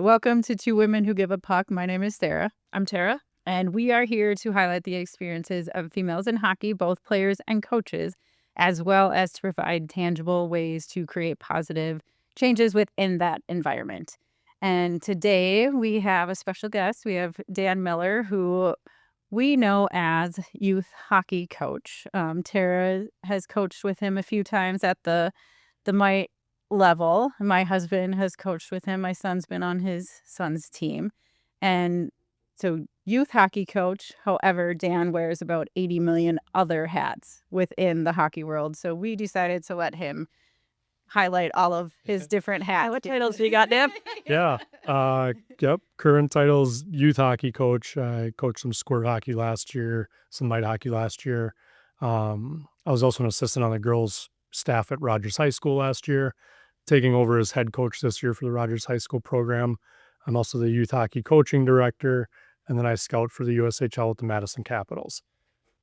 welcome to Two Women Who Give a Puck. My name is Sarah, I'm Tera. and we are here to highlight the experiences of females in hockey, both players and coaches, as well as to provide tangible ways to create positive changes within that environment. And today we have a special guest. We have Dan Miller, who we know as youth hockey coach. Tara has coached with him a few times at the Mite level. My husband has coached with him. My son's been on his son's team. And so youth hockey coach. However, Dan wears about 80 million other hats within the hockey world. So we decided to let him highlight all of his different hats. What titles do you got, Dan? Yeah. Yep. Current titles, youth hockey coach. I coached some squirt hockey last year, some mite hockey last year. I was also an assistant on the girls' staff at Rogers High School last year, taking over as head coach this year for the Rogers High School program. I'm also the youth hockey coaching director, and then I scout for the USHL with the Madison Capitals.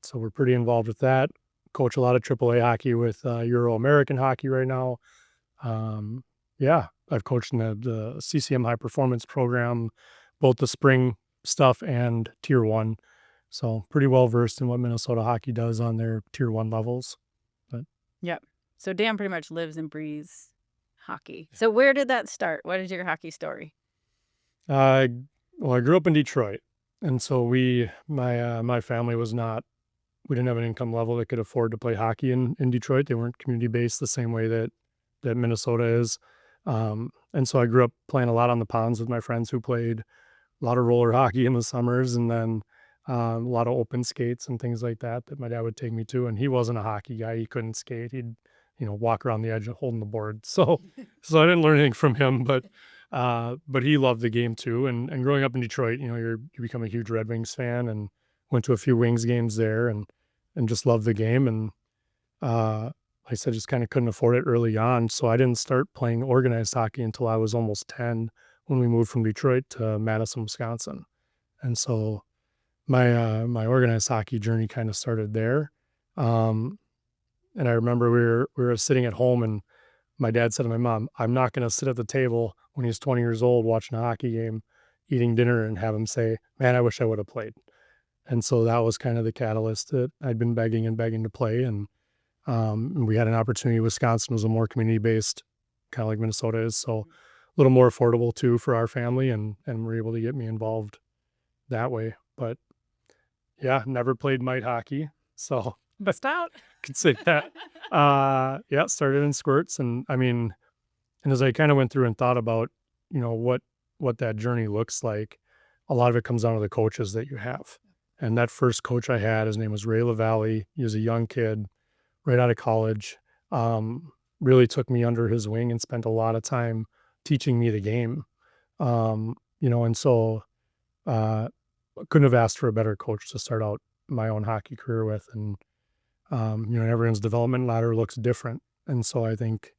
So we're pretty involved with that. Coach a lot of AAA hockey with Euro American hockey right now. Yeah, I've coached in the CCM high performance program, both the spring stuff and tier one. So pretty well versed in what Minnesota hockey does on their tier one levels. Yep. So Dan pretty much lives and breathes hockey. So where did that start? What is your hockey story? I grew up in Detroit, and so my family was not. We didn't have an income level that could afford to play hockey in Detroit. They weren't community based the same way that Minnesota is. And so I grew up playing a lot on the ponds with my friends who played a lot of roller hockey in the summers, and then a lot of open skates and things like that my dad would take me to. And he wasn't a hockey guy. He couldn't skate. He'd, walk around the edge holding the board. So I didn't learn anything from him, but he loved the game too. And growing up in Detroit, you become a huge Red Wings fan, and went to a few Wings games there, and just loved the game. And like I said, just kind of couldn't afford it early on. So I didn't start playing organized hockey until I was almost 10, when we moved from Detroit to Madison, Wisconsin. And so my organized hockey journey kind of started there. And I remember we were sitting at home, and my dad said to my mom, "I'm not going to sit at the table when he's 20 years old watching a hockey game, eating dinner, and have him say, 'Man, I wish I would have played.'" And so that was kind of the catalyst that I'd been begging and begging to play. And we had an opportunity. Wisconsin was a more community-based, kind of like Minnesota is, so a little more affordable too for our family, and were able to get me involved that way. But yeah, never played mite hockey, so Bust out. could say that. Yeah, started in squirts, and and as I kind of went through and thought about, what that journey looks like, a lot of it comes down to the coaches that you have. And that first coach I had, his name was Ray LaValle. He was a young kid, right out of college. Really took me under his wing and spent a lot of time teaching me the game. And so couldn't have asked for a better coach to start out my own hockey career with. And everyone's development ladder looks different. And so I think,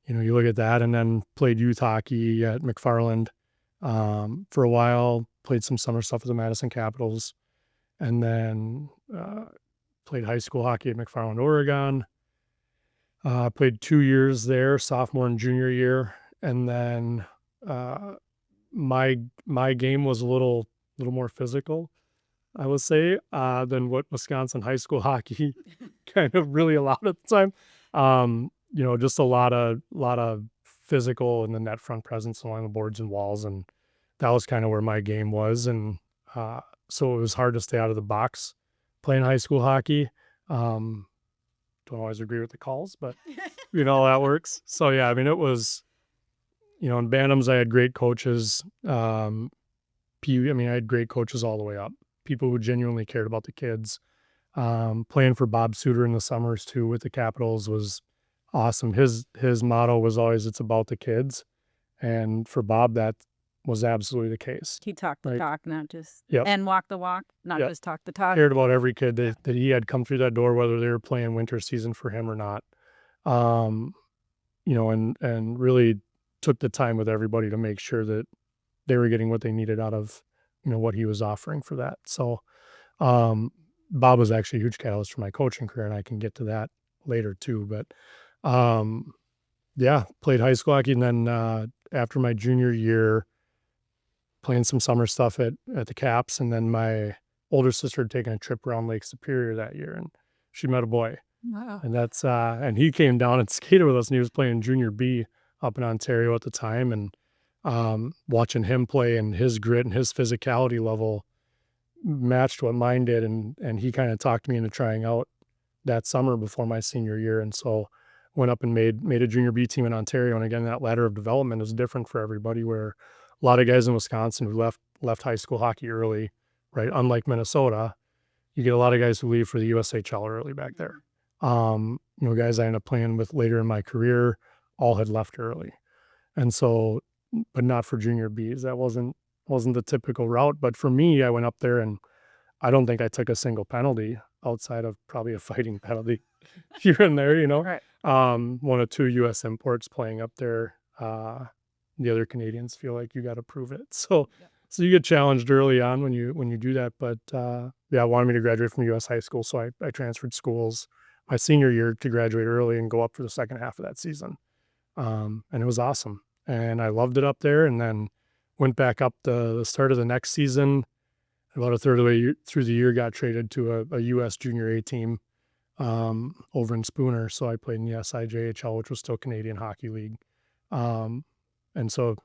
you look at that, and then played youth hockey at McFarland for a while, played some summer stuff with the Madison Capitals, and then played high school hockey at McFarland, Oregon. Played 2 years there, sophomore and junior year. And then my game was a little more physical, I would say, than what Wisconsin high school hockey kind of really allowed at the time. Just a lot of physical in the net front presence along the boards and walls, and that was kind of where my game was. And so it was hard to stay out of the box playing high school hockey. Don't always agree with the calls, but that works. So yeah, it was, in Bantams I had great coaches. I had great coaches all the way up. People who genuinely cared about the kids. Playing for Bob Suter in the summers too with the Capitals was awesome. His motto was always, "It's about the kids." And for Bob, that was absolutely the case. He talked the talk, not just, Yep. and walk the walk, not Yep. just talk the talk. Cared about every kid that he had come through that door, whether they were playing winter season for him or not. And really took the time with everybody to make sure that they were getting what they needed out of, what he was offering for that. So Bob was actually a huge catalyst for my coaching career, and I can get to that later too. But yeah, played high school hockey, and then after my junior year, playing some summer stuff at the Caps, and then my older sister had taken a trip around Lake Superior that year, and she met a boy, Wow. and and he came down and skated with us, and he was playing junior B up in Ontario at the time, and watching him play and his grit and his physicality level matched what mine did, and he kind of talked me into trying out that summer before my senior year, and so went up and made a junior B team in Ontario. And again, that ladder of development is different for everybody. Where a lot of guys in Wisconsin who left high school hockey early, right? Unlike Minnesota, you get a lot of guys who leave for the USHL early back there. Guys I ended up playing with later in my career all had left early, and so, but not for junior Bs. That wasn't the typical route. But for me, I went up there and I don't think I took a single penalty outside of probably a fighting penalty here and there, Right. one of two US imports playing up there. The other Canadians feel like you got to prove it. So, Yeah. so you get challenged early on when you do that. But yeah, wanted me to graduate from US high school. So I transferred schools my senior year to graduate early and go up for the second half of that season. And it was awesome. And I loved it up there. And then went back up the start of the next season. About a third of the way through the year, got traded to a U.S. Junior A team over in Spooner. So I played in the SIJHL, which was still Canadian Hockey League. Um, and so,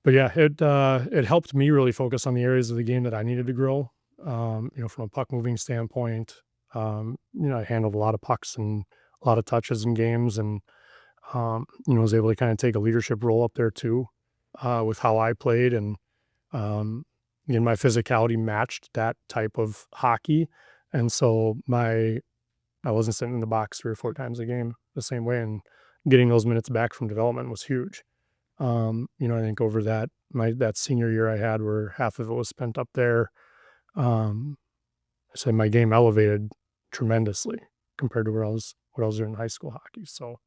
but yeah, it helped me really focus on the areas of the game that I needed to grow. From a puck moving standpoint, I handled a lot of pucks and a lot of touches in games, and was able to kind of take a leadership role up there too, with how I played, and um, my physicality matched that type of hockey, and so I wasn't sitting in the box 3 or 4 times a game the same way, and getting those minutes back from development was huge. I think over that senior year I had, where half of it was spent up there, um, so my game elevated tremendously compared to what I was doing in high school hockey. So,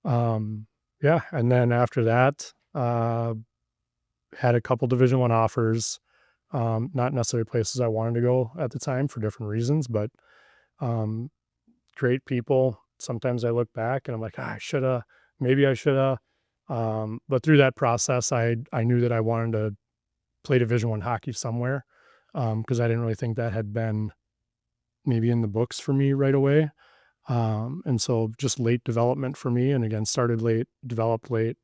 um, yeah, and then after that, had a couple Division I offers, not necessarily places I wanted to go at the time for different reasons, but um, great people. Sometimes I look back and I'm like, I shoulda, maybe I shoulda. But through that process, I knew that I wanted to play Division I hockey somewhere, because I didn't really think that had been maybe in the books for me right away. And so just late development for me, and again, started late, developed late.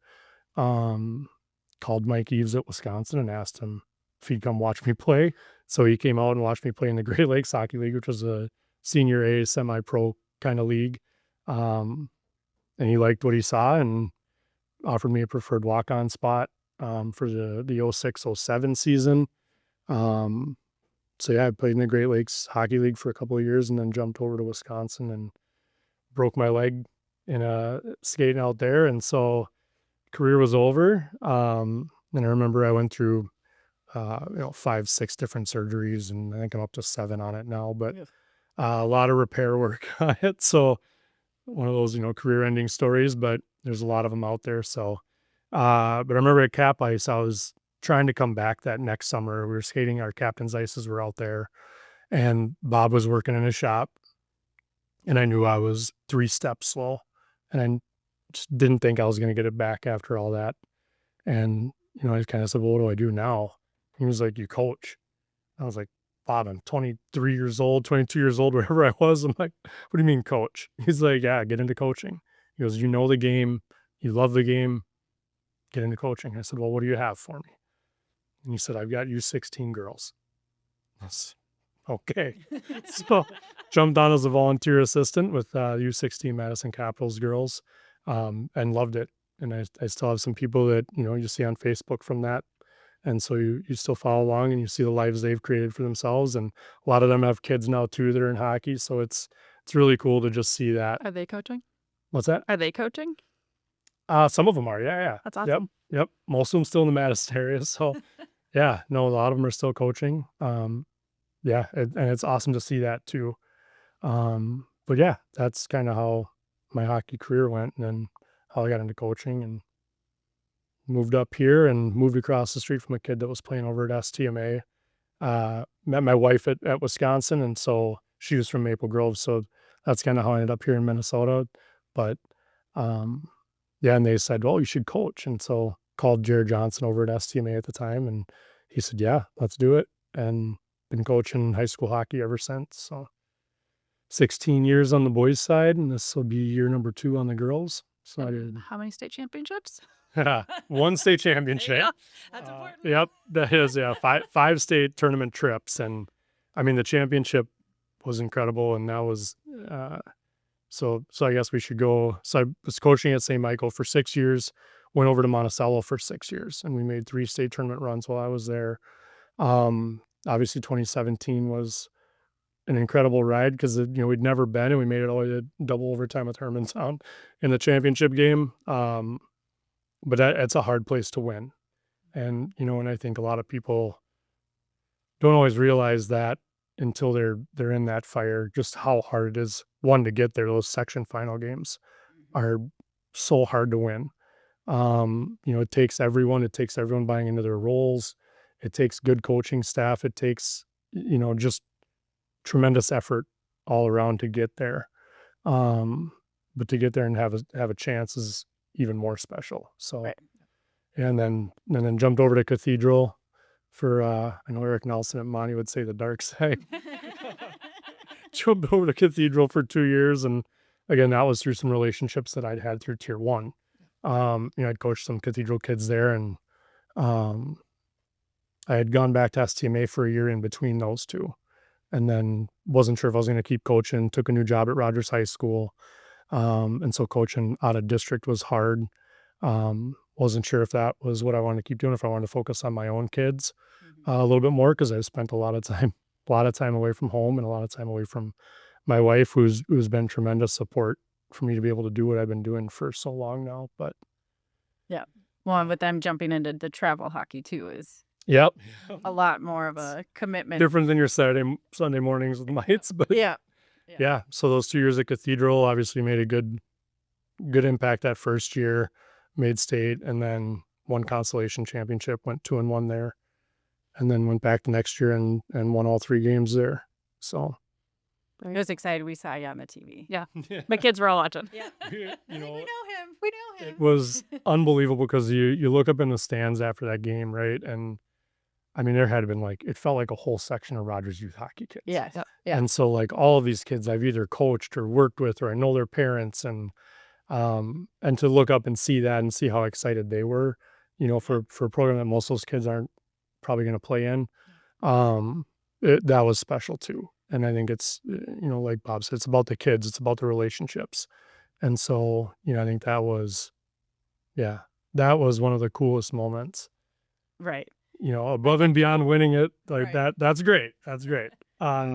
Um, Called Mike Eves at Wisconsin and asked him if he'd come watch me play. So he came out and watched me play in the Great Lakes Hockey League, which was a senior A semi-pro kind of league. Um, and he liked what he saw and offered me a preferred walk-on spot for the 06-07 season. Um, so yeah, I played in the Great Lakes Hockey League for a couple of years, and then jumped over to Wisconsin and broke my leg in skating out there. And so career was over. And I remember I went through 5, 6 different surgeries, and I think I'm up to 7 on it now, but Yes. a lot of repair work on it. So one of those, career ending stories, but there's a lot of them out there. So, but I remember at Cap Ice, I was trying to come back that next summer. We were skating, our captain's ices were out there, and Bob was working in his shop, and I knew I was 3 steps slow, and I just didn't think I was going to get it back after all that. And, I kind of said, well, what do I do now? He was like, you coach. I was like, Bob, I'm 23 years old, 22 years old, wherever I was. I'm like, what do you mean coach? He's like, yeah, get into coaching. He goes, you know the game, you love the game, get into coaching. I said, well, what do you have for me? And he said, I've got U16 girls. That's okay. So jumped on as a volunteer assistant with U16 Madison Capitals girls, and loved it. And I still have some people that, you see on Facebook from that. And so you still follow along and you see the lives they've created for themselves. And a lot of them have kids now too that are in hockey. So it's really cool to just see that. Are they coaching? What's that? Are they coaching? Some of them are. Yeah. Yeah. That's Yep. awesome. Yep. Most of them still in the Madison area. So yeah, no, a lot of them are still coaching. Yeah. And it's awesome to see that too. But yeah, that's kind of how my hockey career went, and then how I got into coaching, and moved up here and moved across the street from a kid that was playing over at STMA. Met my wife at Wisconsin, and so she was from Maple Grove. So that's kind of how I ended up here in Minnesota. But um, yeah, and they said, well, you should coach. And so called Jared Johnson over at STMA at the time, and he said, "Yeah, let's do it." And been coaching high school hockey ever since. So 16 years on the boys' side, and this will be year number 2 on the girls. So I did How many state championships? one state championship. That's important. Yep, that is, yeah, five state tournament trips, and I mean the championship was incredible, and that was so I guess we should go. So I was coaching at St. Michael for 6 years, went over to Monticello for 6 years, and we made 3 state tournament runs while I was there. Obviously 2017 was an incredible ride because we'd never been, and we made it all the way to double overtime with Hermantown in the championship game. But it's a hard place to win, and and I think a lot of people don't always realize that until they're in that fire, just how hard it is, one, to get there. Those section final games are so hard to win. It takes everyone buying into their roles. It takes good coaching staff. It takes, just tremendous effort all around to get there. But to get there and have a chance is even more special. So, Right. and then jumped over to Cathedral for, I know Eric Nelson at Monty would say the dark side. Jumped over to Cathedral for 2 years, and again, that was through some relationships that I'd had through Tier 1. I'd coached some Cathedral kids there, and I had gone back to STMA for a year in between those two, and then wasn't sure if I was going to keep coaching. Took a new job at Rogers High School, and so coaching out of district was hard. Wasn't sure if that was what I wanted to keep doing, if I wanted to focus on my own kids a little bit more, because I've spent a lot of time away from home and a lot of time away from my wife, who's been tremendous support for me to be able to do what I've been doing for so long now. But Yeah. Well, and with them jumping into the travel hockey too is yep, a lot more of a commitment. different than your Sunday mornings with nights. But Yeah. yeah, so those 2 years at Cathedral obviously made a good impact that first year, made state, and then won consolation championship, went 2-1 there, and then went back the next year and won all 3 games there. So I was excited we saw you on the TV. Yeah. My kids were all watching. Yeah. you We know, know him. We know him. it was unbelievable because you look up in the stands after that game, right? And I mean, there had been it felt like a whole section of Rogers youth hockey kids. Yes. Yep. Yeah. And so all of these kids I've either coached or worked with, or I know their parents, and to look up and see that and see how excited they were, for a program that most of those kids aren't probably going to play in, that was special too. And I think it's, like Bob said, it's about the kids, it's about the relationships. And so, I think that was one of the coolest moments, Right. above and beyond winning it, Right. that's great. That's great.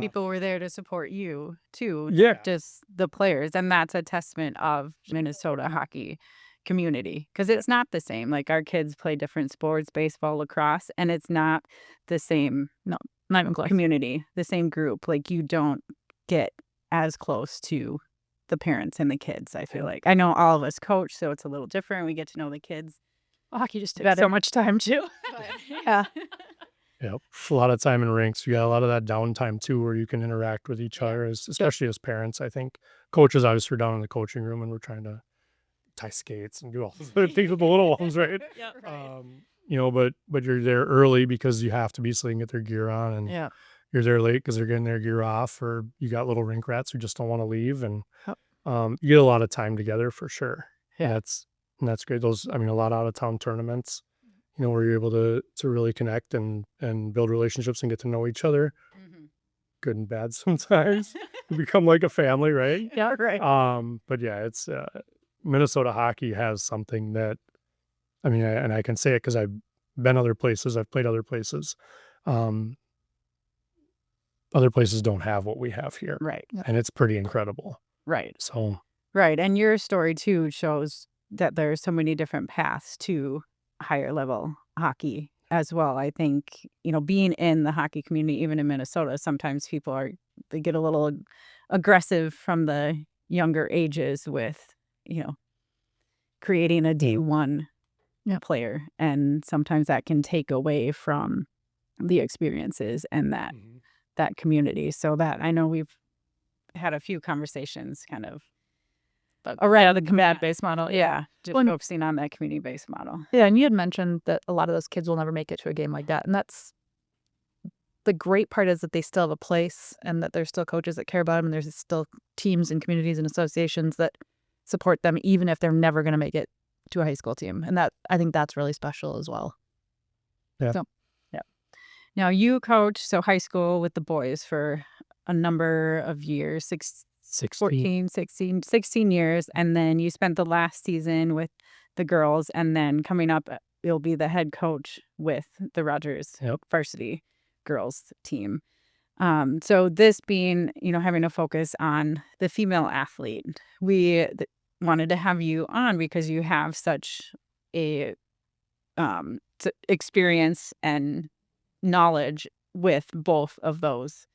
People were there to support you too. Yeah. Just the players. And that's a testament of Minnesota hockey community, because it's not the same. Like, our kids play different sports, baseball, lacrosse, and it's not the same. No, Not even close. community, the same group. Like, you don't get as close to the parents and the kids, I feel like. I know all of us coach, so it's a little different. We get to know the kids Hockey just takes better. so much time too. Yeah. Yep. A lot of time in rinks. You got a lot of that downtime too, where you can interact with each other, especially as parents. I think coaches obviously are down in the coaching room, and we're trying to tie skates and do all those other things with the little ones, right? Yeah. But you're there early because you have to be, so they can get their gear on, and Yeah. you're there late because they're getting their gear off, or you got little rink rats who just don't want to leave, and Yep. you get a lot of time together for sure. Yeah. And that's great. A lot of out of town tournaments, where you're able to really connect and build relationships and get to know each other, good and bad sometimes. You become like a family, right? Yeah. Right. But yeah, it's Minnesota hockey has something that, and I can say it because I've been other places, I've played other places. Other places don't have what we have here, Right. and it's pretty incredible. Right. So Right. And your story too shows that there's so many different paths to higher level hockey as well. I think, being in the hockey community, even in Minnesota, sometimes they get a little aggressive from the younger ages with, creating a D1 player. And sometimes that can take away from the experiences and that community. So that, I know we've had a few conversations kind of Around the command-based model. Yeah. Just Well, focusing on that community-based model. yeah, and you had mentioned that a lot of those kids will never make it to a game like that. And that's the great part, is that they still have a place and that there's still coaches that care about them. And there's still teams and communities and associations that support them, even if they're never going to make it to a high school team. And that, I think that's really special as well. Yeah. So, yeah. Now you coach high school with the boys for a number of years, 16 years. And then you spent the last season with the girls. And then coming up, you'll be the head coach with the Rogers Yep. varsity girls team. So this being, having a focus on the female athlete, we wanted to have you on because you have such a experience and knowledge with both of those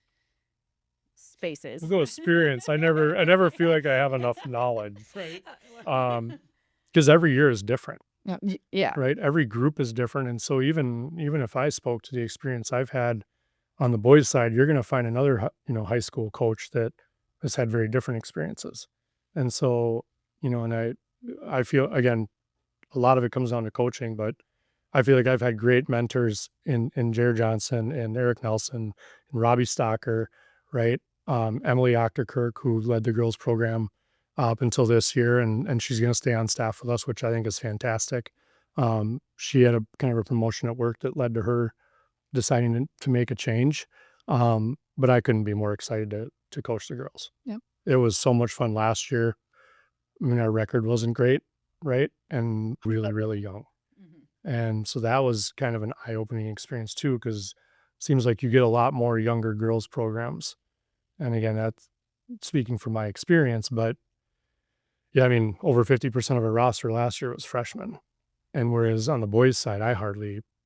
spaces. We'll go experience. I never feel like I have enough knowledge. Right. Because every year is different. Yeah. Right. Every group is different. And so even if I spoke to the experience I've had on the boys' side, you're going to find another, high school coach that has had very different experiences. And so, and I feel, again, a lot of it comes down to coaching, but I feel like I've had great mentors in Jared Johnson and Eric Nelson and Robbie Stocker, right? Emily Ochterkirk, who led the girls program up until this year, and she's going to stay on staff with us, which I think is fantastic. She had a kind of a promotion at work that led to her deciding to make a change. But I couldn't be more excited to coach the girls. Yep. It was so much fun last year. I mean, our record wasn't great, right? And really, really young. Mm-hmm. And so that was kind of an eye-opening experience too, because it seems like you get a lot more younger girls programs. And again, that's speaking from my experience, but yeah, I mean, over 50% of our roster last year was freshmen. And whereas on the boys' side,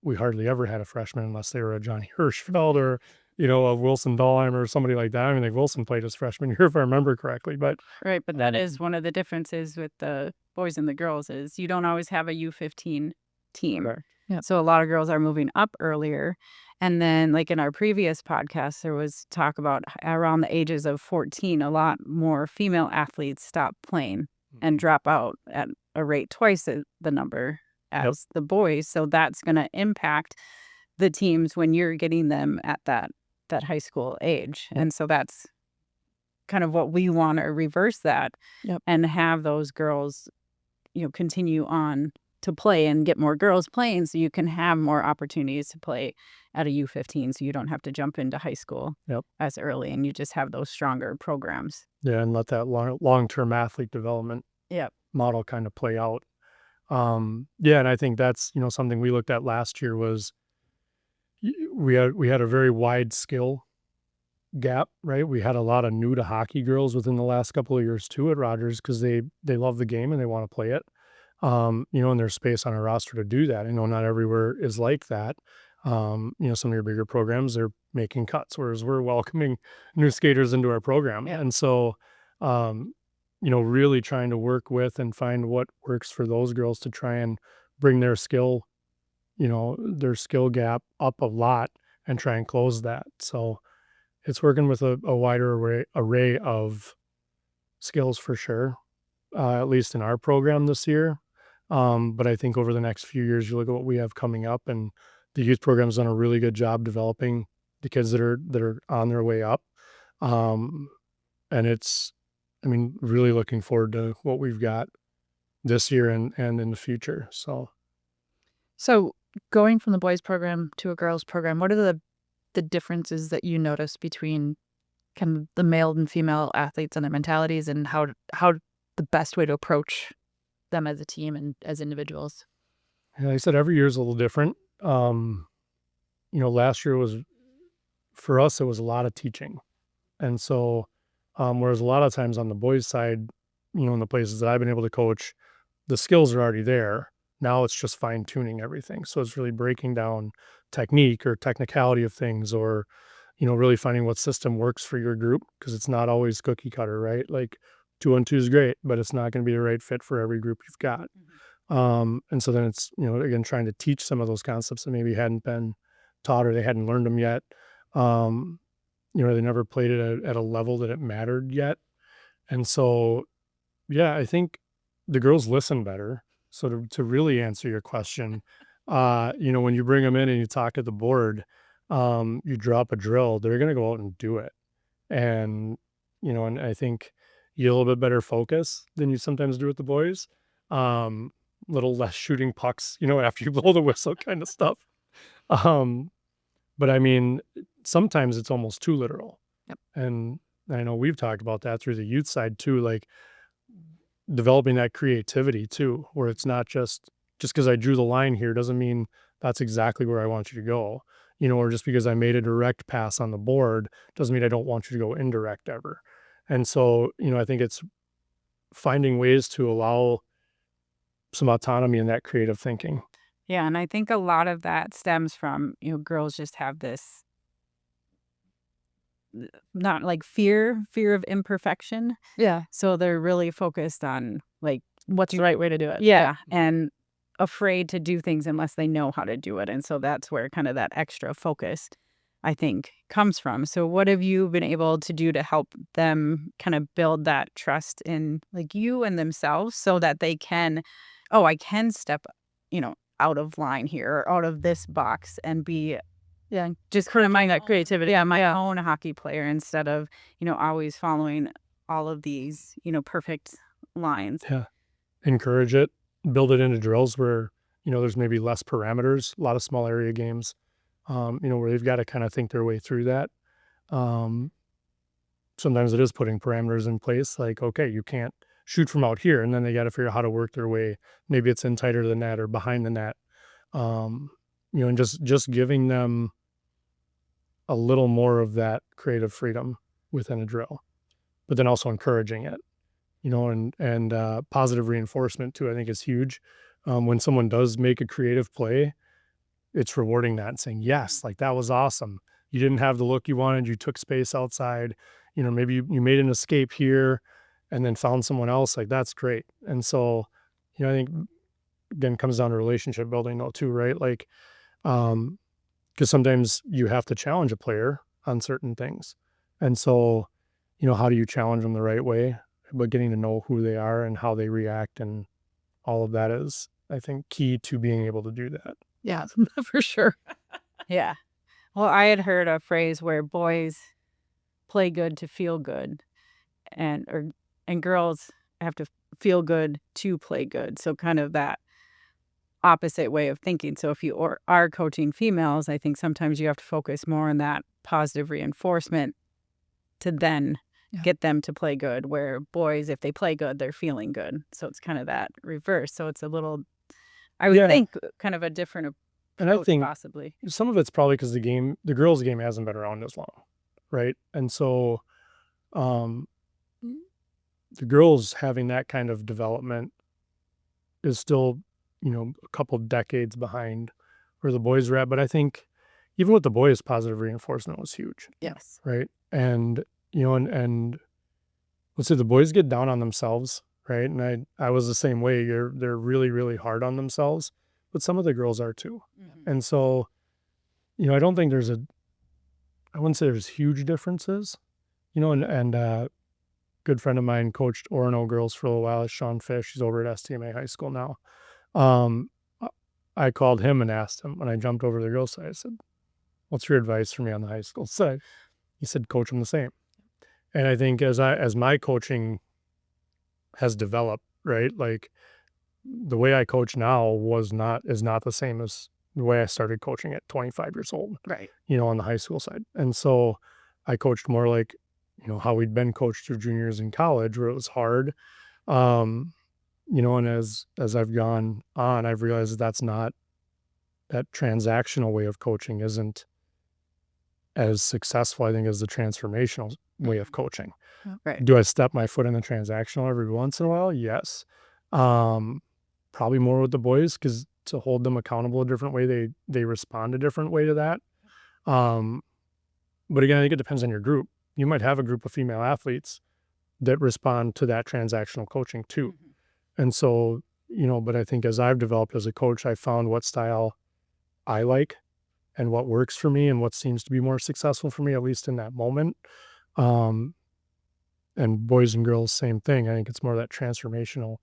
we hardly ever had a freshman unless they were a Johnny Hirschfeld or, a Wilson Dahlheimer or somebody like that. I mean, like Wilson played his freshman year, if I remember correctly. But right, but that is one of the differences with the boys and the girls is you don't always have a U15 team. Right. Yep. So a lot of girls are moving up earlier. And then like in our previous podcast, there was talk about around the ages of 14, a lot more female athletes stop playing and drop out at a rate twice the number as the boys. So that's going to impact the teams when you're getting them at that high school age. Yep. And so that's kind of what we want to reverse that and have those girls, continue on to play and get more girls playing so you can have more opportunities to play at a U15 so you don't have to jump into high school as early and you just have those stronger programs. Yeah, and let that long-term athlete development model kind of play out. Yeah, and I think that's, something we looked at last year was we had a very wide skill gap, right? We had a lot of new to hockey girls within the last couple of years too at Rogers because they love the game and they want to play it. And there's space on our roster to do that. I know not everywhere is like that. Some of your bigger programs, they're making cuts, whereas we're welcoming new skaters into our program. Yeah. And so, really trying to work with and find what works for those girls to try and bring their skill gap up a lot and try and close that. So it's working with a wider array of skills for sure, at least in our program this year. But I think over the next few years, you look at what we have coming up, and the youth program's done a really good job developing the kids that are on their way up. And it's, really looking forward to what we've got this year and in the future. So going from the boys program to a girls program, what are the differences that you notice between kind of the male and female athletes and their mentalities, and how the best way to approach them as a team and as individuals? Yeah, like I said, every year is a little different. Last year for us, it was a lot of teaching. And so, whereas a lot of times on the boys' side, in the places that I've been able to coach, the skills are already there. Now it's just fine tuning everything. So it's really breaking down technique or technicality of things, or, really finding what system works for your group, because it's not always cookie cutter, right? Like 2-on-2 is great, but it's not going to be the right fit for every group you've got. And so then it's, again, trying to teach some of those concepts that maybe hadn't been taught or they hadn't learned them yet. They never played it at a level that it mattered yet. And so, Yeah, I think the girls listen better. So to really answer your question, when you bring them in and you talk at the board, you drop a drill, they're gonna go out and do it. And, and I think you get a little bit better focus than you sometimes do with the boys. Um, Little less shooting pucks, after you blow the whistle kind of stuff. Um, but I mean, sometimes it's almost too literal. Yep. And I know we've talked about that through the youth side too, like developing that creativity too, where it's not just because I drew the line here doesn't mean that's exactly where I want you to go. Or just because I made a direct pass on the board doesn't mean I don't want you to go indirect ever. And so, I think it's finding ways to allow some autonomy in that creative thinking. Yeah, and I think a lot of that stems from, girls just have this not like fear of imperfection. Yeah. So they're really focused on like, What's the right way to do it? yeah, and afraid to do things unless they know how to do it. And so that's where kind of that extra focus, I think, comes from. So what have you been able to do to help them kind of build that trust in like you and themselves so that they can, oh, I can step, out of line here or out of this box and be Yeah. just kind of Mind that creativity. yeah, my Yeah. own hockey player instead of, always following all of these, perfect lines. Yeah. Encourage it, build it into drills where, there's maybe less parameters, a lot of small area games, where they've got to kind of think their way through that. Um, Sometimes it is putting parameters in place, like, okay, you can't shoot from out here, and then they got to figure out how to work their way. Maybe it's in tighter to the net or behind the net. Um, and just giving them a little more of that creative freedom within a drill, but then also encouraging it, and positive reinforcement too, I think is huge. When someone does make a creative play, it's rewarding that and saying, yes, like that was awesome. You didn't have the look you wanted. You took space outside. Maybe you made an escape here and then found someone else. Like that's great. And so, I think again, comes down to relationship building though too, right? Like, because sometimes you have to challenge a player on certain things. And so, how do you challenge them the right way? But getting to know who they are and how they react and all of that is, I think, key to being able to do that. Yeah, for sure. Yeah. Well, I had heard a phrase where boys play good to feel good and girls have to feel good to play good. So kind of that opposite way of thinking. So if you are coaching females, I think sometimes you have to focus more on that positive reinforcement to then Yeah. get them to play good, where boys, if they play good, they're feeling good. So it's kind of that reverse. So it's a little, I would Yeah. think, kind of a different And I approach think possibly. some of it's probably because the girls' game hasn't been around as long, right? And so, um, the girls having that kind of development is still, a couple decades behind where the boys were at. But I think even with the boys, positive reinforcement was huge, Yes. right? And and let's say the boys get down on themselves, right? And I was the same way. They're really really hard on themselves, but some of the girls are too. Mm-hmm. And so, I don't think I wouldn't say there's huge differences, and good friend of mine coached Orono girls for a little while, Sean Fish. He's over at STMA High School now. Um, I I called him and asked him when I jumped over to the girls' side. I said, "What's your advice for me on the high school side?" He said, "Coach them the same." And I think as my coaching has developed, right, like the way I coach now is not the same as the way I started coaching at 25 years old, Right. on the high school side. And so I coached more like, how we'd been coached through juniors in college where it was hard. Um, and as I've gone on, I've realized that's not that transactional way of coaching isn't as successful, I think, as the transformational way of coaching. Right. Do I step my foot in the transactional every once in a while? Yes. Um, Probably more with the boys because to hold them accountable a different way, they respond a different way to that. Um, but again, I think it depends on your group. You might have a group of female athletes that respond to that transactional coaching too. And so, but I think as I've developed as a coach, I found what style I like and what works for me and what seems to be more successful for me, at least in that moment. Um, and boys and girls, same thing. I think it's more that transformational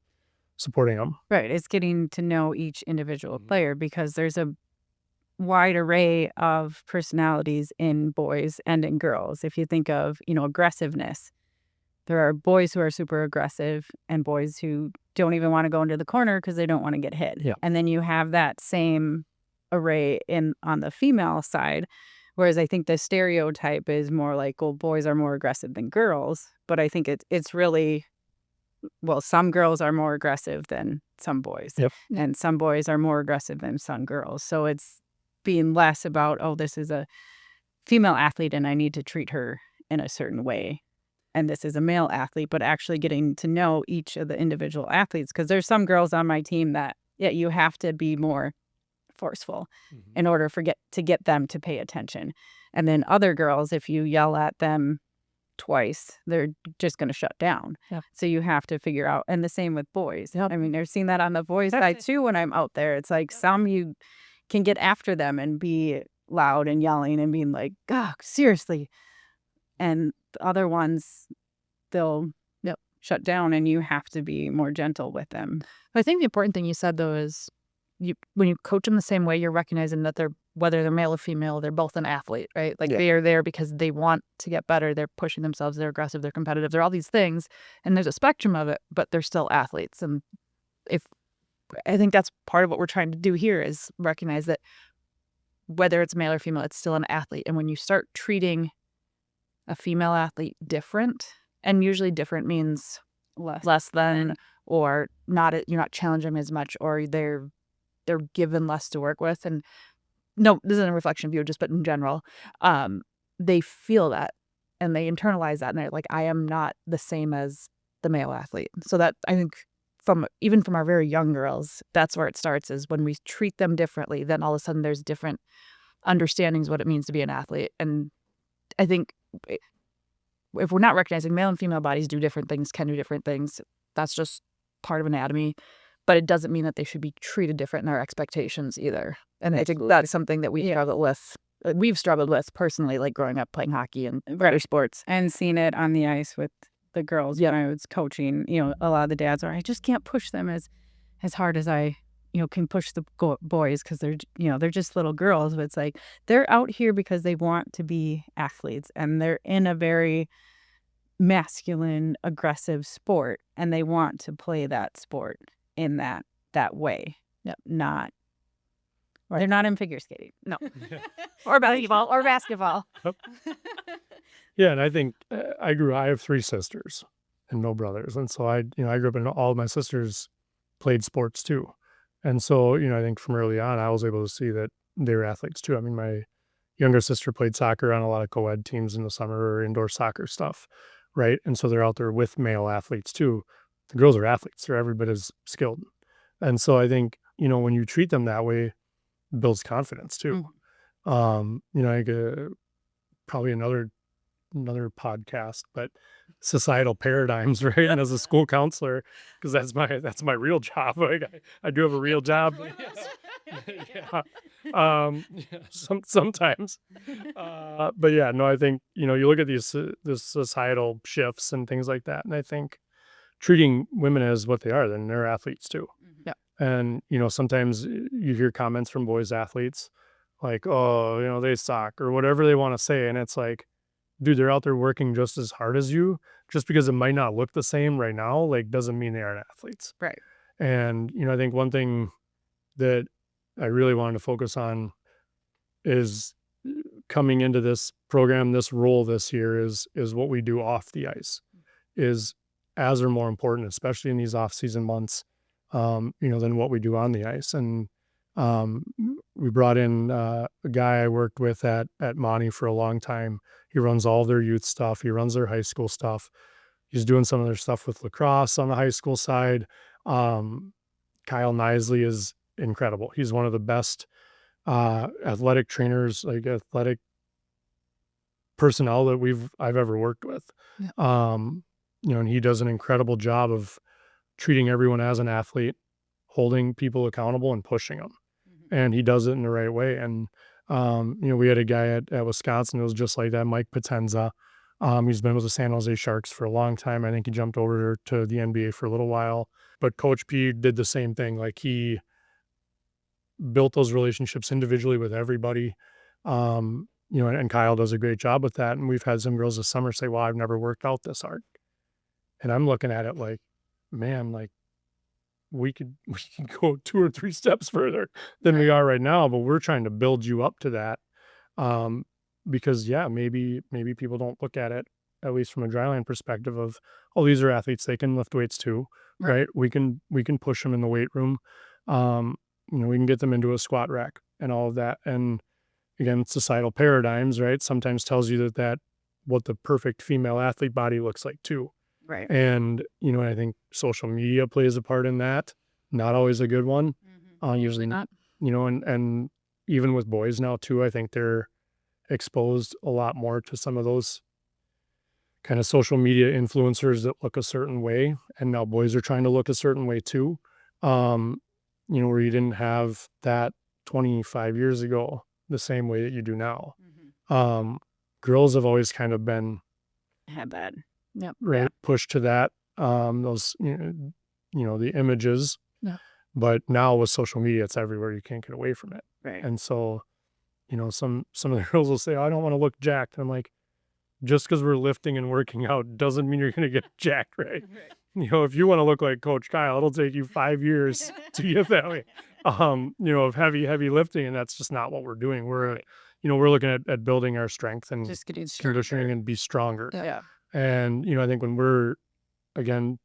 supporting them. Right. It's getting to know each individual player because there's a wide array of personalities in boys and in girls. If you think of, aggressiveness, there are boys who are super aggressive and boys who don't even want to go into the corner because they don't want to get hit. Yeah. And then you have that same array on the female side. Whereas I think the stereotype is more like, well, boys are more aggressive than girls. But I think it's really, well, some girls are more aggressive than some boys. Yep. And some boys are more aggressive than some girls. So it's being less about, oh, this is a female athlete and I need to treat her in a certain way. And this is a male athlete, but actually getting to know each of the individual athletes. Because there's some girls on my team that, you have to be more forceful in order to get them to pay attention. And then other girls, if you yell at them twice, they're just going to shut down. Yep. So you have to figure out, and the same with boys. Yep. I mean, I've seen that on the boys side too when I'm out there. It's like some you can get after them and be loud and yelling and being like, God, seriously. And the other ones, they'll shut down and you have to be more gentle with them. I think the important thing you said, though, is when you coach them the same way, you're recognizing that whether they're male or female, they're both an athlete, right? Like they are there because they want to get better. They're pushing themselves. They're aggressive. They're competitive. They're all these things. And there's a spectrum of it, but they're still athletes. And I think that's part of what we're trying to do here is recognize that whether it's male or female, it's still an athlete. And when you start treating a female athlete different, and usually different means less than, or not, you're not challenging them as much, or they're given less to work with. And no, this isn't a reflection of you, but in general, they feel that and they internalize that, and they're like, I am not the same as the male athlete. So that, I think, even from our very young girls, that's where it starts, is when we treat them differently, then all of a sudden there's different understandings what it means to be an athlete. And I think if we're not recognizing male and female bodies do different things, can do different things, that's just part of anatomy. But it doesn't mean that they should be treated different in our expectations either. And I think that's something that we've struggled with personally, like growing up playing hockey and other sports. And seen it on the ice with the girls when I was coaching. A lot of the dads are, I just can't push them as hard as I can push the boys because they're just little girls. But it's like they're out here because they want to be athletes and they're in a very masculine, aggressive sport and they want to play that sport in that way. Yep. They're not in figure skating. No. Or basketball. Yep. Yeah, and I think I have 3 sisters and no brothers. And so I grew up and all of my sisters played sports too. And so, I think from early on, I was able to see that they were athletes too. I mean, my younger sister played soccer on a lot of co-ed teams in the summer or indoor soccer stuff, right? And so they're out there with male athletes too. The girls are athletes. They're every bit as skilled. And so I think, when you treat them that way, it builds confidence too. Probably another podcast, but societal paradigms, right? And as a school counselor, because that's my real job. Like I do have a real job. Sometimes. But yeah, no, I think, you look at these societal shifts and things like that. And I think treating women as what they are, then they're athletes too. Yeah. And, sometimes you hear comments from boys athletes like, oh, they suck or whatever they want to say. And it's like, dude, they're out there working just as hard as you. Just because it might not look the same right now, like doesn't mean they aren't athletes. Right. And, I think one thing that I really wanted to focus on is coming into this program, this role this year is what we do off the ice is as or more important, especially in these off-season months, than what we do on the ice. And we brought in a guy I worked with at Monty for a long time. He runs all their youth stuff. He runs their high school stuff. He's doing some of their stuff with lacrosse on the high school side. Kyle Nisley is incredible. He's one of the best athletic trainers, like athletic personnel that I've ever worked with. Yeah. And he does an incredible job of treating everyone as an athlete, holding people accountable and pushing them. And he does it in the right way. And, we had a guy at Wisconsin who was just like that, Mike Potenza, He's been with the San Jose Sharks for a long time. I think he jumped over to the NBA for a little while. But Coach P did the same thing. Like, he built those relationships individually with everybody. And Kyle does a great job with that. And we've had some girls this summer say, well, I've never worked out this hard. And I'm looking at it like, man, like, we could go 2 or 3 steps further than we are right now, but we're trying to build you up to that. Because maybe people don't look at it, at least from a dryland perspective, of, oh, these are athletes, they can lift weights too, right? We can push them in the weight room. We can get them into a squat rack and all of that. And again, societal paradigms, right, sometimes tells you that what the perfect female athlete body looks like too. Right. And, I think social media plays a part in that. Not always a good one. Usually not. And even with boys now too, I think they're exposed a lot more to some of those kind of social media influencers that look a certain way. And now boys are trying to look a certain way too. Where you didn't have that 25 years ago the same way that you do now. Girls have always kind of been Had that. Yep. right pushed to that, those the images. Yeah. But now with social media, it's everywhere. You can't get away from it. Right. And so some of the girls will say, I don't want to look jacked. And I'm like, just because we're lifting and working out doesn't mean you're going to get jacked, right? If you want to look like Coach Kyle, it'll take you 5 years to get that way, of heavy lifting. And that's just not what we're doing. We're looking at building our strength and Just getting conditioning and be stronger. Yeah. And, I think when we're, again,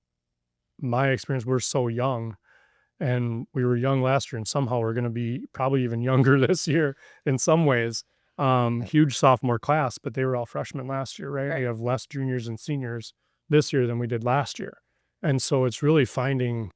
my experience, we're so young, and we were young last year, and somehow we're going to be probably even younger this year in some ways. Huge sophomore class, but they were all freshmen last year, right? We have less juniors and seniors this year than we did last year. And so it's really finding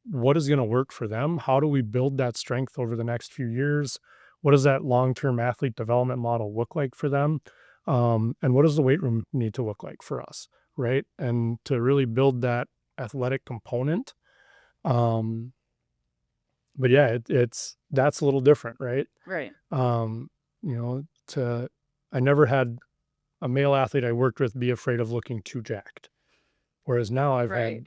what is going to work for them. How do we build that strength over the next few years? What does that long-term athlete development model look like for them? And what does the weight room need to look like for us, right? And to really build that athletic component. But yeah, that's a little different, right? Right. I never had a male athlete I worked with be afraid of looking too jacked. Whereas now I've had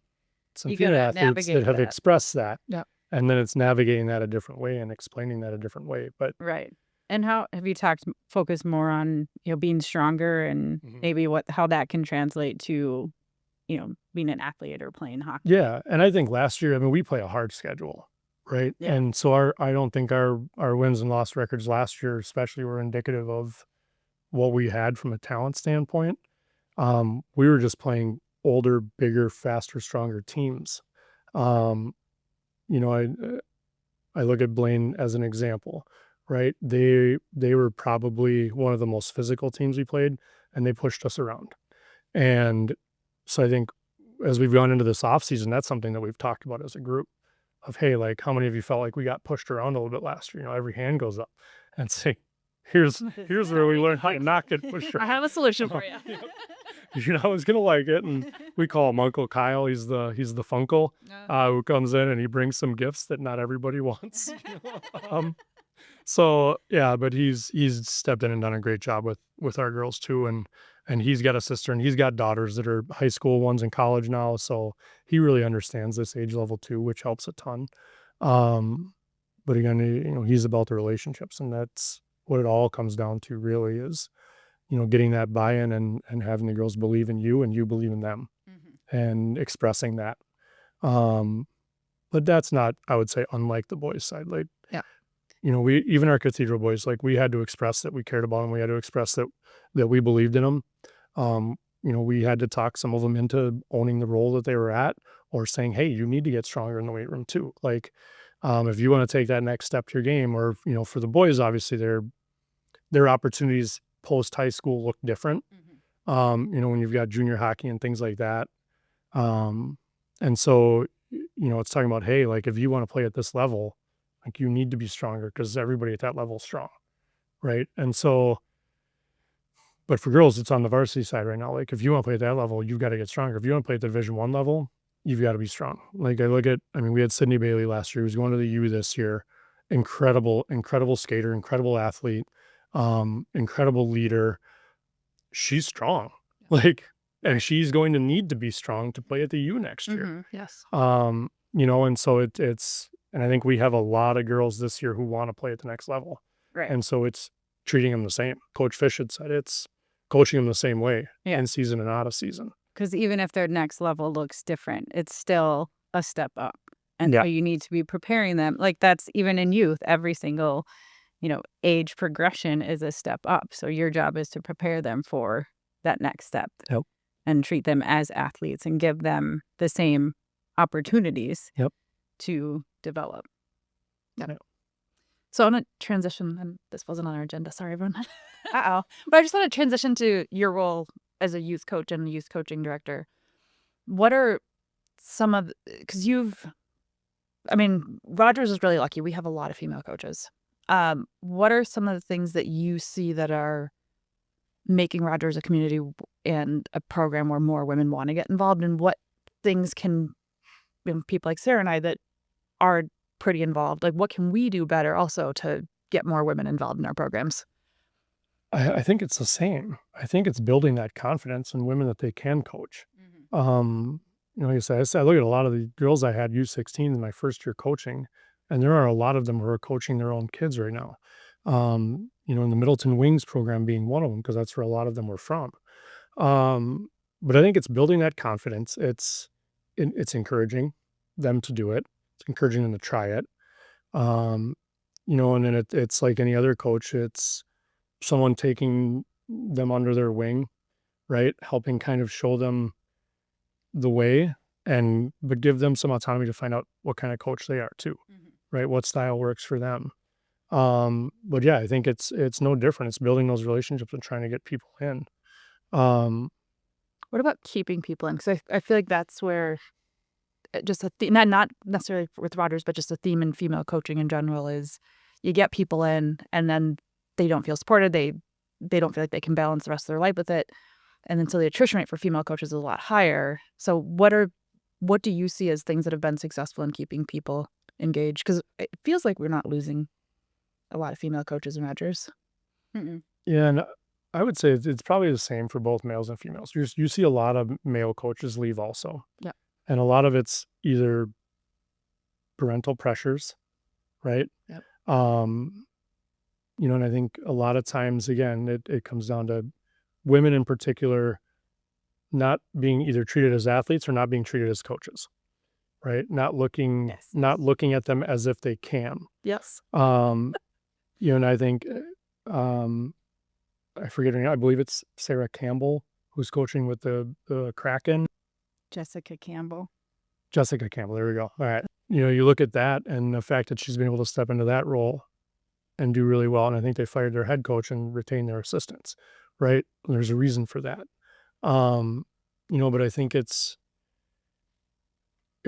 some You female gotta athletes navigate that have that. expressed that. Yep. And then it's navigating that a different way and explaining that a different way. But Right. And how have you focused more on, being stronger and maybe how that can translate to, being an athlete or playing hockey? yeah, and I think last year, we play a hard schedule, right? Yeah. And so I don't think our wins and loss records last year especially were indicative of what we had from a talent standpoint. We were just playing older, bigger, faster, stronger teams. I look at Blaine as an example, right? They were probably one of the most physical teams we played, and they pushed us around. And so I think as we've gone into this offseason, that's something that we've talked about as a group of, hey, like, how many of you felt like we got pushed around a little bit last year? Every hand goes up and say, here's where we learn how to not get pushed I around. have a solution for you. I was gonna like it, and we call him Uncle Kyle. He's the Funkle who comes in and he brings some gifts that not everybody wants. So yeah, but he's stepped in and done a great job with our girls too, and he's got a sister and he's got daughters that are high school, ones in college now, so he really understands this age level too, which helps a ton. But again, he's about the relationships, and that's what it all comes down to really is, getting that buy-in and having the girls believe in you and you believe in them and expressing that. But that's not, I would say, unlike the boys' side. Like, Yeah. We, even our cathedral boys, like, we had to express that we cared about them. We had to express that we believed in them. We had to talk some of them into owning the role that they were at, or saying, hey, you need to get stronger in the weight room too. Like, if you want to take that next step to your game, or, for the boys, obviously their opportunities post high school look different. When you've got junior hockey and things like that. And so, it's talking about, hey, like, if you want to play at this level, like, you need to be stronger because everybody at that level is strong. Right. And so, but for girls, it's on the varsity side right now. Like, if you want to play at that level, you've got to get stronger. If you want to play at the Division I level, you've got to be strong. Like, we had Sydney Bailey last year, who's going to the U this year. Incredible skater, incredible athlete, incredible leader. She's strong. Like, and she's going to need to be strong to play at the U next year. Yes. And so it's, and I think we have a lot of girls this year who want to play at the next level. Right. And so it's treating them the same. Coach Fish had said it's coaching them the same way in season and out of season. Because even if their next level looks different, it's still a step up. And so you need to be preparing them. Like that's even in youth, every single, age progression is a step up. So your job is to prepare them for that next step and treat them as athletes and give them the same opportunities to develop. So I want to transition, and this wasn't on our agenda. Sorry, everyone. But I just want to transition to your role as a youth coach and a youth coaching director. What are some of, because Rogers is really lucky. We have a lot of female coaches. What are some of the things that you see that are making Rogers a community and a program where more women want to get involved? And what things can people like Sarah and I that are pretty involved, like what can we do better also to get more women involved in our programs? I think it's the same. I think it's building that confidence in women that they can coach. Like I said, I look at a lot of the girls I had U16 in my first year coaching, and there are a lot of them who are coaching their own kids right now. In the Middleton Wings program being one of them, because that's where a lot of them were from. But I think it's building that confidence. It's encouraging them to do it. It's encouraging them to try it. And then it's like any other coach. It's someone taking them under their wing, right? Helping kind of show them the way, but give them some autonomy to find out what kind of coach they are too, right? What style works for them. But yeah, I think it's no different. It's building those relationships and trying to get people in. What about keeping people in? Because I feel like that's where just not necessarily with Rogers, but just a theme in female coaching in general is you get people in and then they don't feel supported. They don't feel like they can balance the rest of their life with it. And then so the attrition rate for female coaches is a lot higher. So what do you see as things that have been successful in keeping people engaged? Because it feels like we're not losing a lot of female coaches in Rogers. Yeah, and I would say it's probably the same for both males and females. You see a lot of male coaches leave also. Yeah. And a lot of it's either parental pressures, right? Yep. And I think a lot of times, again, it comes down to women in particular not being either treated as athletes or not being treated as coaches, right? Not looking at them as if they can. Yes. And I think, I forget her name. I believe it's Sarah Campbell who's coaching with the Kraken. Jessica Campbell. There we go. All right. You look at that and the fact that she's been able to step into that role and do really well. And I think they fired their head coach and retained their assistants, right? There's a reason for that. But I think it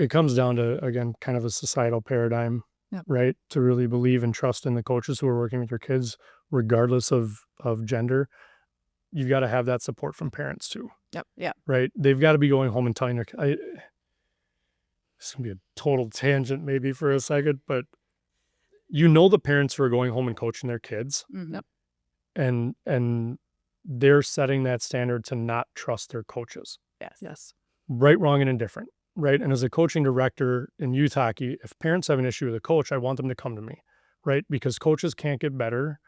comes down to, again, kind of a societal paradigm, right? To really believe and trust in the coaches who are working with their kids, regardless of gender. You've got to have that support from parents too. Yep. Right? They've got to be going home and telling their kids. This is going to be a total tangent maybe for a second, but the parents who are going home and coaching their kids. Yep. And they're setting that standard to not trust their coaches. Yes. Right, wrong, and indifferent. Right. And as a coaching director in youth hockey, if parents have an issue with a coach, I want them to come to me. Right. Because coaches can't get better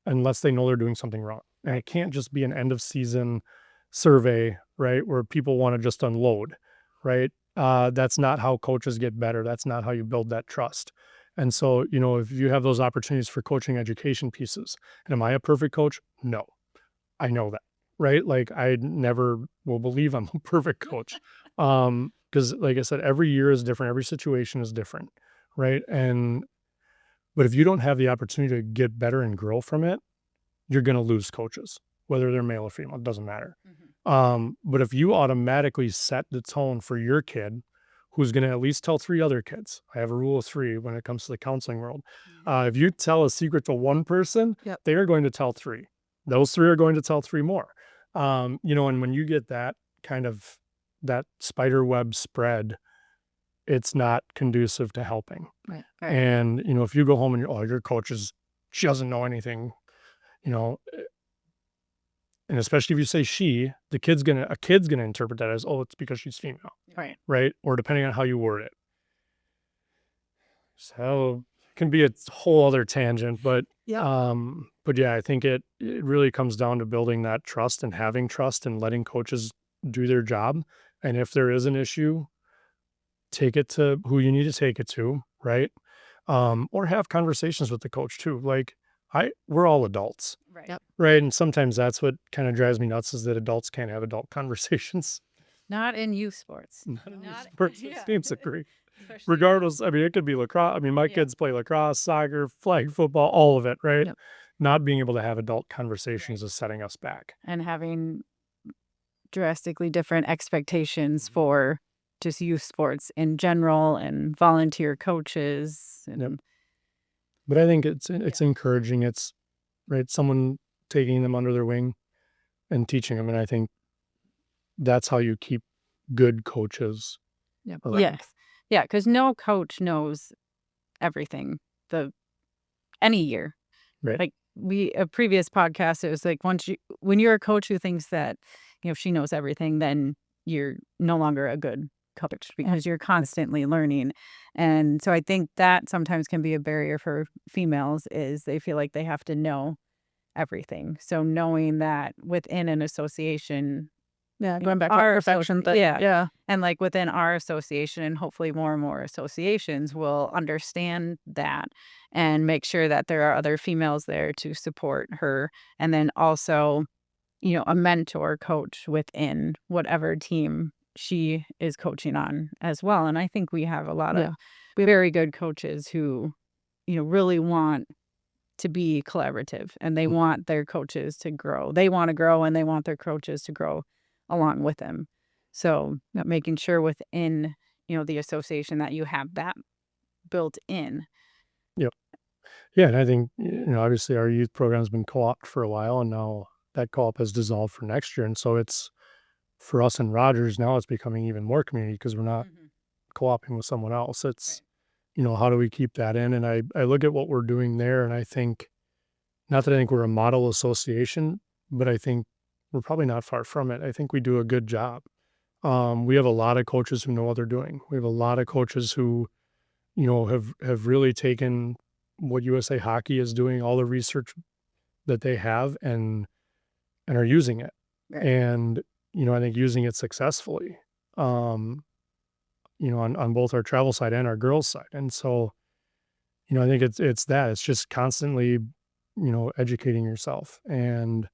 unless they know they're doing something wrong. And it can't just be an end of season survey, right, where people want to just unload. Right. That's not how coaches get better. That's not how you build that trust. And so, if you have those opportunities for coaching education pieces, and am I a perfect coach? No, I know that, right? Like I never will believe I'm a perfect coach. Because like I said, every year is different. Every situation is different. Right. But if you don't have the opportunity to get better and grow from it, you're going to lose coaches, whether they're male or female, it doesn't matter. But if you automatically set the tone for your kid, who's going to at least tell 3 other kids, I have a rule of 3 when it comes to the counseling world. If you tell a secret to one person, they are going to tell 3. Those 3 are going to tell 3 more. And when you get that kind of that spider web spread, it's not conducive to helping. Right. And, if you go home and your coach she doesn't know anything, And especially if you say she, a kid's gonna interpret that as, oh, it's because she's female, Right. right? Or depending on how you word it. So it can be a whole other tangent, but Yeah. yeah, I think it really comes down to building that trust and having trust and letting coaches do their job. And if there is an issue, take it to who you need to take it to, right? Or have conversations with the coach too. Like we're all adults, Right. Yep. right? And sometimes that's what kind of drives me nuts is that adults can't have adult conversations. Not in youth sports. Not in Not- sports. yeah. It seems agree. Especially- Regardless, I mean, it could be lacrosse. I mean, my Yeah. kids play lacrosse, soccer, flag football, all of it, right? Yep. Not being able to have adult conversations is setting us back. And having drastically different expectations for just youth sports in general and volunteer coaches. And Yep. But I think it's encouraging. It's right, someone taking them under their wing and teaching them, and I think that's how you keep good coaches. Yep. around. Yes. Yeah, because no coach knows everything any year. Right. Like a previous podcast, it was like when you're a coach who thinks that, she knows everything, then you're no longer a good coach because you're constantly learning. And so I think that sometimes can be a barrier for females is they feel like they have to know everything. So knowing that within an association, Yeah. Going back to our our perfection associ- thing. yeah. Yeah. and like within our association, and hopefully more and more associations will understand that and make sure that there are other females there to support her. And then also, a mentor coach within whatever team she is coaching on as well. And I think we have a lot Yeah. of very good coaches who, really want to be collaborative and they want their coaches to grow. They want to grow and they want their coaches to grow along with them. So making sure within, the association that you have that built in. Yeah, and I think obviously our youth program's been co-opted for a while, and now that co-op has dissolved for next year, and so it's for us in Rogers now it's becoming even more community because we're not co-oping with someone else. It's how do we keep that in? And I look at what we're doing there, and I think not that I think we're a model association, but I think we're probably not far from it. I think we do a good job. We have a lot of coaches who know what they're doing. We have a lot of coaches who, have really taken what USA Hockey is doing, all the research that they have, and are using it. Right. And I think using it successfully. On both our travel side and our girls side. And so, I think it's just constantly, educating yourself. And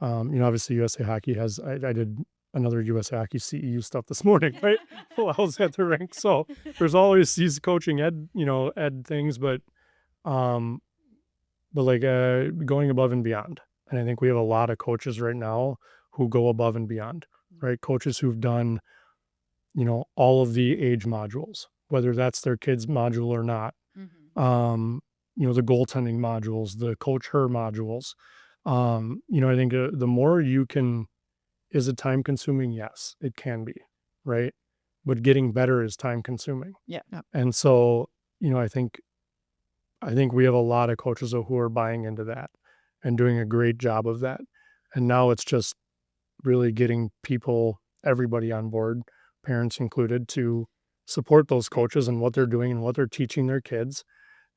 obviously USA Hockey has I did another USA Hockey CEU stuff this morning, right? While I was at the rink. So there's always these coaching ed things, but like going above and beyond. And I think we have a lot of coaches right now who go above and beyond, right? Coaches who've done, all of the age modules, whether that's their kids module or not. The goaltending modules, the coach her modules. I think the more you can, is it time consuming? Yes, it can be, right? But getting better is time consuming. Yeah. And so, I think we have a lot of coaches who are buying into that and doing a great job of that. And now it's just really getting everybody on board, parents included, to support those coaches and what they're doing and what they're teaching their kids.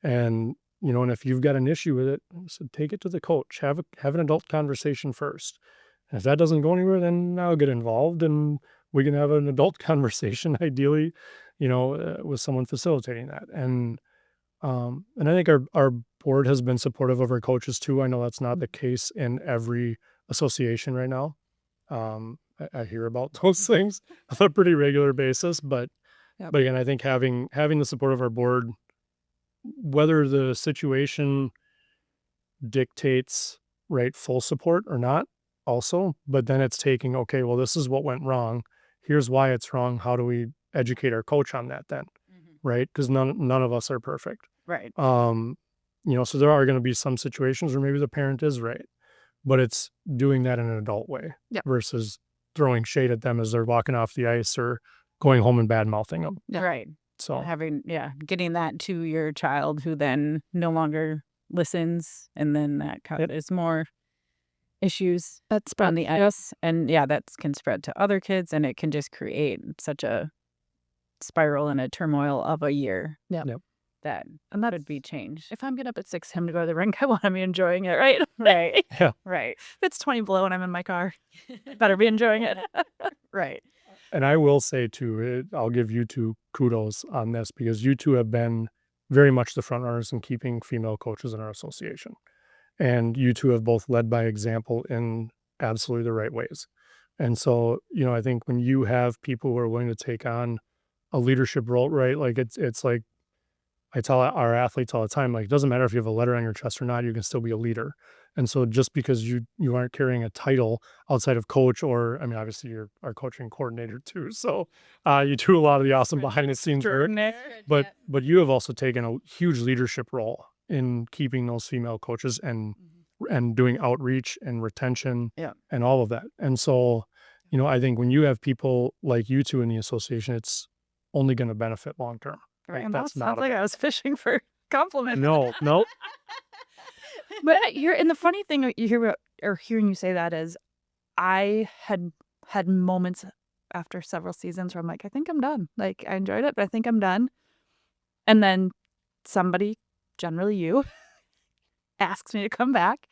And, and if you've got an issue with it, so take it to the coach, have an adult conversation first. And if that doesn't go anywhere, then I'll get involved and we can have an adult conversation, ideally, with someone facilitating that. And I think our board has been supportive of our coaches too. I know that's not the case in every association right now. I hear about those things on a pretty regular basis, but again, I think having the support of our board, whether the situation dictates full support or not, also, but then it's taking, okay, well, this is what went wrong. Here's why it's wrong. How do we educate our coach on that then? Right? Because none of us are perfect. Right. So there are going to be some situations where maybe the parent is right, but it's doing that in an adult way versus throwing shade at them as they're walking off the ice or going home and bad mouthing them. Yeah. Right. So getting that to your child who then no longer listens, and then that is more issues That's on the ice. And yeah, that can spread to other kids, and it can just create such a spiral and a turmoil of a year. Yep. That and that could be changed. if I'm getting up at 6 a.m. to go to the rink, I want to be enjoying it, right? Right. Yeah. Right. If it's 20 below and I'm in my car, better be enjoying it. Right. And I will say too, I'll give you two kudos on this because you two have been very much the front runners in keeping female coaches in our association. And you two have both led by example in absolutely the right ways. And so, I think when you have people who are willing to take on a leadership role, right? Like it's like I tell our athletes all the time, like, it doesn't matter if you have a letter on your chest or not, you can still be a leader. And so just because you aren't carrying a title outside of coach, or I mean, obviously you're our coaching coordinator too. So you do a lot of the awesome behind the scenes work, but you have also taken a huge leadership role in keeping those female coaches and doing outreach and retention and all of that. And so, I think when you have people like you two in the association, it's only going to benefit long term. Right. Like, that's Sounds like I was fishing for compliments. No. But and the funny thing you hear or hearing you say that is, I had moments after several seasons where I'm like, I think I'm done. Like, I enjoyed it, but I think I'm done. And then somebody, generally you, asks me to come back.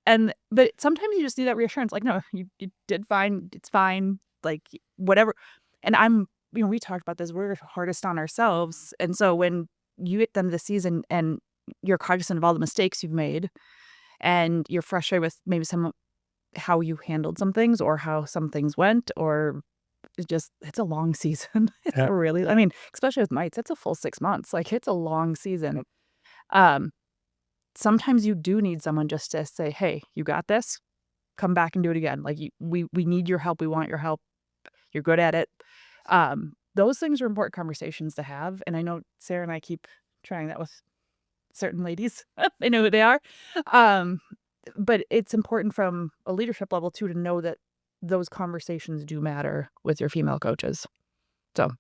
But sometimes you just need that reassurance. Like, no, you did fine. It's fine. Like, whatever. And we talked about this. We're hardest on ourselves. And so when you get them this season and you're cognizant of all the mistakes you've made and you're frustrated with maybe how you handled some things or how some things went, or it's a long season. It's really, I mean, especially with mites, it's a full 6 months. Like, it's a long season. Sometimes you do need someone just to say, hey, you got this. Come back and do it again. Like, we need your help. We want your help. You're good at it. Those things are important conversations to have. And I know Sarah and I keep trying that with certain ladies. They know who they are. But it's important from a leadership level too, to know that those conversations do matter with your female coaches. So,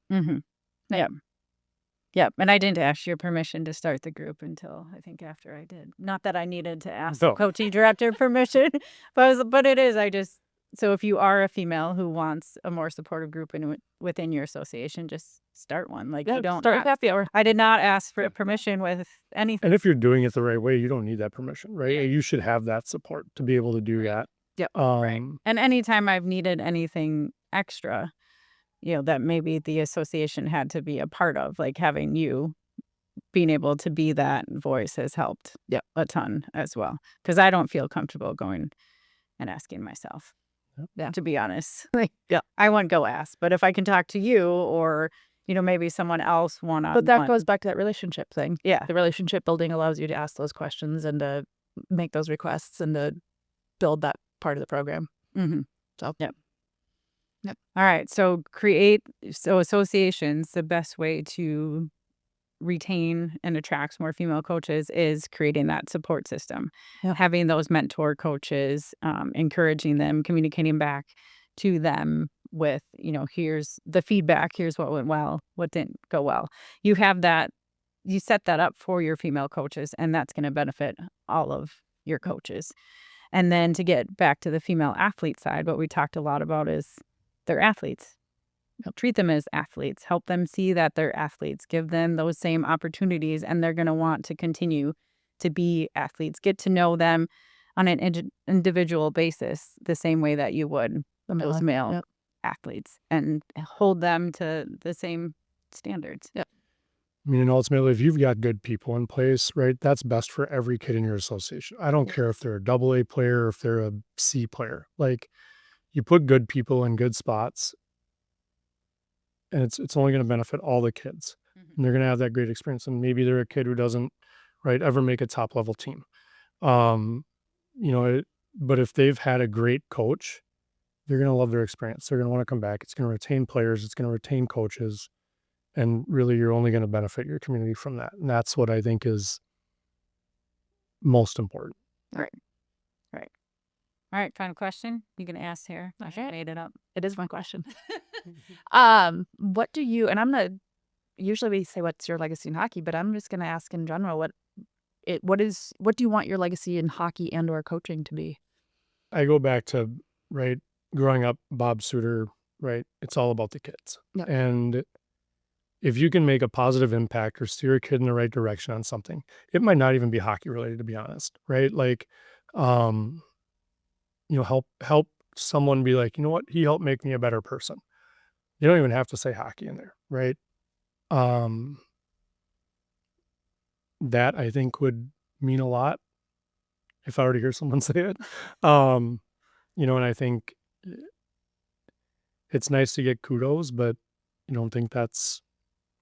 Yeah. And I didn't ask your permission to start the group until I think after I did. Not that I needed to ask the coaching director permission, but it is. So if you are a female who wants a more supportive group within your association, just start one. Like, you don't start with happy hour. I did not ask for permission with anything. And if you're doing it the right way, you don't need that permission, right? You should have that support to be able to do that. Yep. Right. And anytime I've needed anything extra, that maybe the association had to be a part of, like having you being able to be that voice has helped a ton as well. Because I don't feel comfortable going and asking myself. Yeah, to be honest. I won't go ask, but if I can talk to you or, maybe someone else But that goes back to that relationship thing. Yeah. The relationship building allows you to ask those questions and to make those requests and to build that part of the program. Mm-hmm. So, Yep. All right. So associations, the best way to retain and attract more female coaches is creating that support system, having those mentor coaches, encouraging them, communicating back to them with, here's the feedback, here's what went well, what didn't go well. You have that, you set that up for your female coaches, and that's going to benefit all of your coaches. And then to get back to the female athlete side, what we talked a lot about is they're athletes. Treat them as athletes. Help them see that they're athletes. Give them those same opportunities, and they're going to want to continue to be athletes. Get to know them on an individual basis the same way that you would those male athletes, and hold them to the same standards. I mean, and ultimately, if you've got good people in place, right, that's best for every kid in your association. I don't care if they're a AA player or if they're a C player. Like, you put good people in good spots, and it's only going to benefit all the kids. And they're going to have that great experience. And maybe they're a kid who doesn't, ever make a top level team. But if they've had a great coach, they're going to love their experience. They're going to want to come back. It's going to retain players. It's going to retain coaches. And really, you're only going to benefit your community from that. And that's what I think is most important. All right, final question. You can ask Tara. I made it up. It is my question. What do you, and I'm not, usually we say what's your legacy in hockey, but I'm just going to ask in general, what do you want your legacy in hockey and or coaching to be? I go back to, right, growing up, Bob Suter, right? It's all about the kids. Yep. And if you can make a positive impact or steer a kid in the right direction on something, it might not even be hockey related, to be honest, right? Like, help someone be like, you know what? He helped make me a better person. You don't even have to say hockey in there, right? That I think would mean a lot if I were to hear someone say it. And I think it's nice to get kudos, but I don't think that's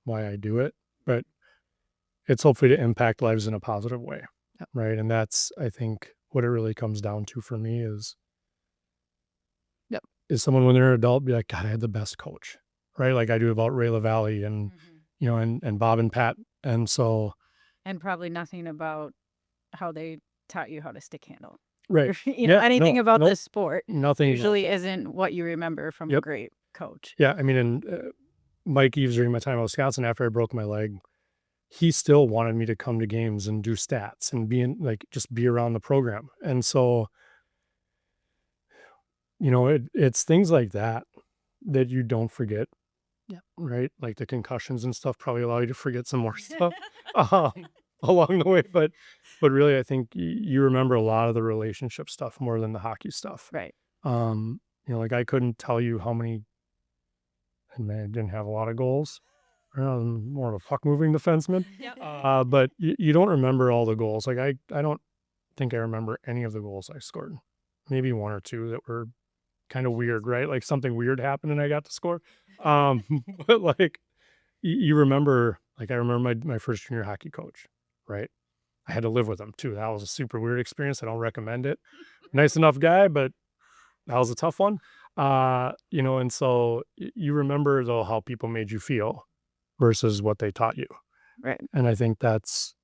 why I do it. But it's hopefully to impact lives in a positive way, Yep. right? And that's, I think, what it really comes down to for me is someone when they're an adult be like, God, I had the best coach, right? Like I do about Ray LaValle and, and Bob and Pat. And so. And probably nothing about how they taught you how to stick handle. Right. Anything about nope, the sport nothing usually isn't what you remember from a great coach. Yeah. I mean, and Mike Eves during my time at Wisconsin, after I broke my leg, he still wanted me to come to games and do stats and just be around the program. And so, it's things like that you don't forget. Yeah. Right. Like the concussions and stuff probably allow you to forget some more stuff along the way. But really, I think you remember a lot of the relationship stuff more than the hockey stuff. Right. Like I couldn't tell you how many, and I didn't have a lot of goals. I'm more of a puck moving defenseman. Yep. But you don't remember all the goals. Like I don't think I remember any of the goals I scored. Maybe one or two that were kind of weird, right? Like something weird happened and I got to score. But like you remember, like I remember my first junior hockey coach, right? I had to live with him too. That was a super weird experience. I don't recommend it. Nice enough guy, but that was a tough one. And so you remember though how people made you feel versus what they taught you. Right. And I think that's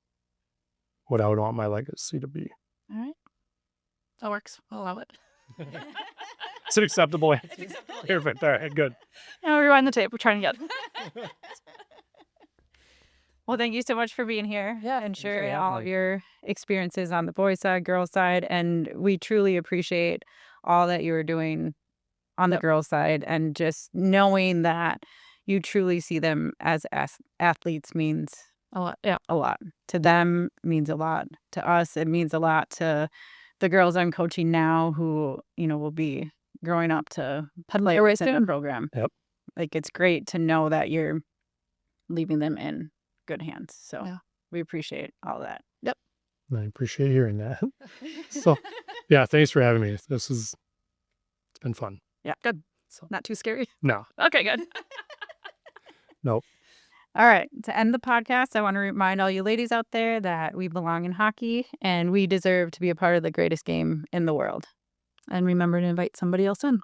what I would want my legacy to be. All right. That works. I'll allow it. It's an acceptable answer. It's acceptable. Perfect. All right, good. Now rewind the tape. We're trying again. Well, thank you so much for being here and sharing having all me. of your experiences on the boys' side, girls' side. And we truly appreciate all that you are doing on the girls' side. And just knowing that you truly see them as athletes means A lot. Yeah. a lot. To them means a lot. To us, it means a lot. To the girls I'm coaching now who, will be growing up to play their way in the soon. program. Yep. Like it's great to know that you're leaving them in good hands. So we appreciate all that. I appreciate hearing that. So, yeah, thanks for having me. It's been fun. Yeah. Good. So, Not too scary. no. Okay, good. Nope. All right. To end the podcast, I want to remind all you ladies out there that we belong in hockey and we deserve to be a part of the greatest game in the world. And remember to invite somebody else in.